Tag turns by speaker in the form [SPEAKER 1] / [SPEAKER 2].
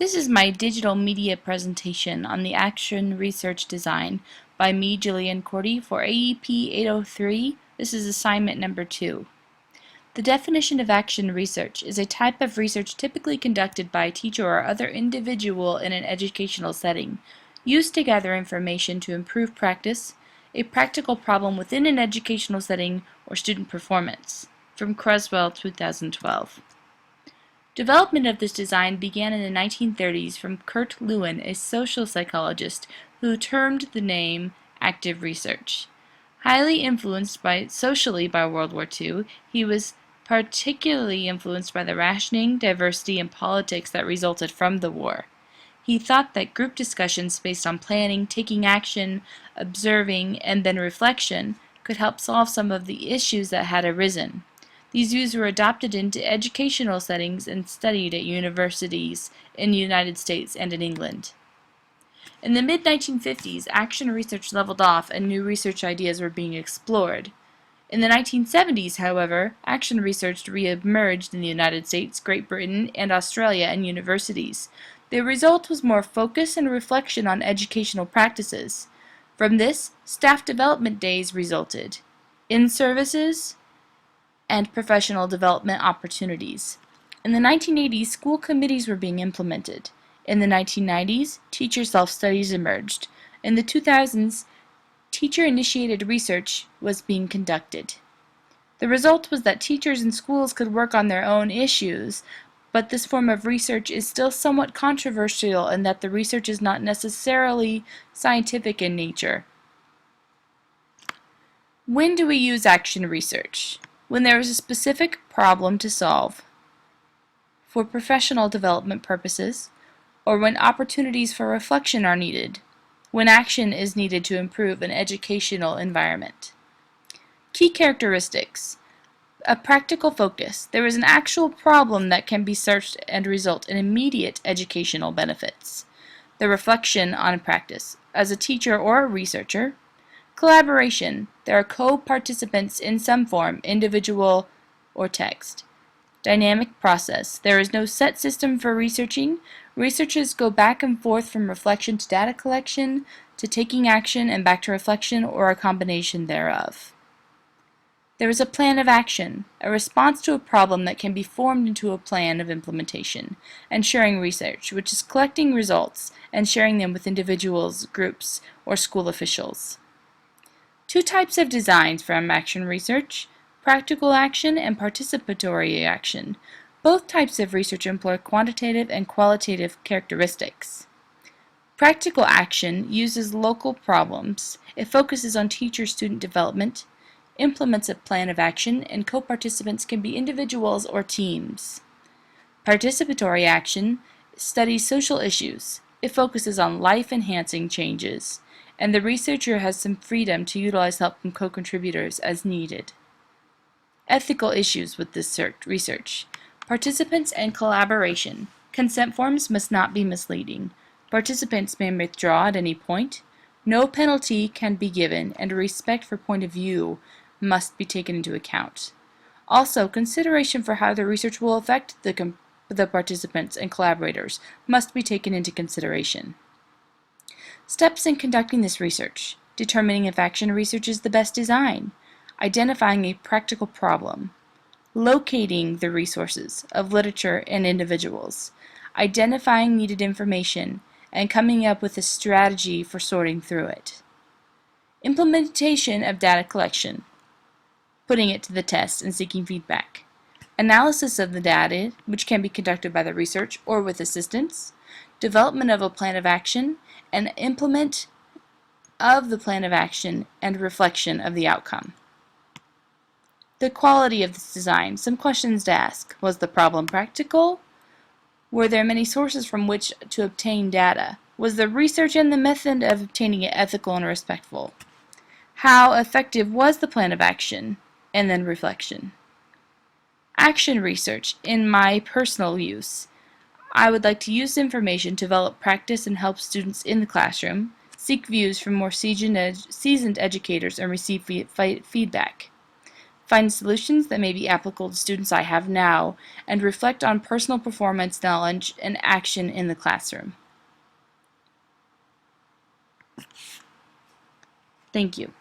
[SPEAKER 1] This is my digital media presentation on the action research design by me, Jillian Korte, for AEP 803. This is assignment number 2. The definition of action research is a type of research typically conducted by a teacher or other individual in an educational setting, used to gather information to improve practice, a practical problem within an educational setting, or student performance. From Creswell, 2012. Development of this design began in the 1930s from Kurt Lewin, a social psychologist who termed the name active research. Highly influenced socially by World War II, he was particularly influenced by the rationing, diversity, and politics that resulted from the war. He thought that group discussions based on planning, taking action, observing, and then reflection could help solve some of the issues that had arisen. These views were adopted into educational settings and studied at universities in the United States and in England. In the mid-1950s, action research leveled off and new research ideas were being explored. In the 1970s, however, action research re-emerged in the United States, Great Britain, and Australia and universities. The result was more focus and reflection on educational practices. From this, staff development days resulted. In-services and professional development opportunities. In the 1980s, school committees were being implemented. In the 1990s, teacher self-studies emerged. In the 2000s, teacher-initiated research was being conducted. The result was that teachers and schools could work on their own issues, but this form of research is still somewhat controversial in that the research is not necessarily scientific in nature. When do we use action research? When there is a specific problem to solve, for professional development purposes, or when opportunities for reflection are needed, when action is needed to improve an educational environment. Key characteristics. A practical focus. There is an actual problem that can be searched and result in immediate educational benefits. The reflection on practice. As a teacher or a researcher, collaboration. There are co-participants in some form, individual or text. Dynamic process. There is no set system for researching. Researchers go back and forth from reflection to data collection, to taking action and back to reflection, or a combination thereof. There is a plan of action, a response to a problem that can be formed into a plan of implementation, and sharing research, which is collecting results and sharing them with individuals, groups, or school officials. Two types of designs from action research, practical action and participatory action. Both types of research employ quantitative and qualitative characteristics. Practical action uses local problems. It focuses on teacher-student development, implements a plan of action, and co-participants can be individuals or teams. Participatory action studies social issues. It focuses on life-enhancing changes, and the researcher has some freedom to utilize help from co-contributors as needed. Ethical issues with this research. Participants and collaboration. Consent forms must not be misleading. Participants may withdraw at any point. No penalty can be given, and respect for point of view must be taken into account. Also, consideration for how the research will affect the participants and collaborators must be taken into consideration. Steps in conducting this research. Determining if action research is the best design. Identifying a practical problem. Locating the resources of literature and individuals. Identifying needed information and coming up with a strategy for sorting through it. Implementation of data collection. Putting it to the test and seeking feedback. Analysis of the data, which can be conducted by the research or with assistance. Development of a plan of action, and implement of the plan of action and reflection of the outcome. The quality of this design. Some questions to ask. Was the problem practical? Were there many sources from which to obtain data? Was the research and the method of obtaining it ethical and respectful? How effective was the plan of action? And then reflection. Action research. In my personal use, I would like to use information to develop practice and help students in the classroom, seek views from more seasoned educators, and receive feedback. find solutions that may be applicable to students I have now, and reflect on personal performance, knowledge, and action in the classroom. Thank you.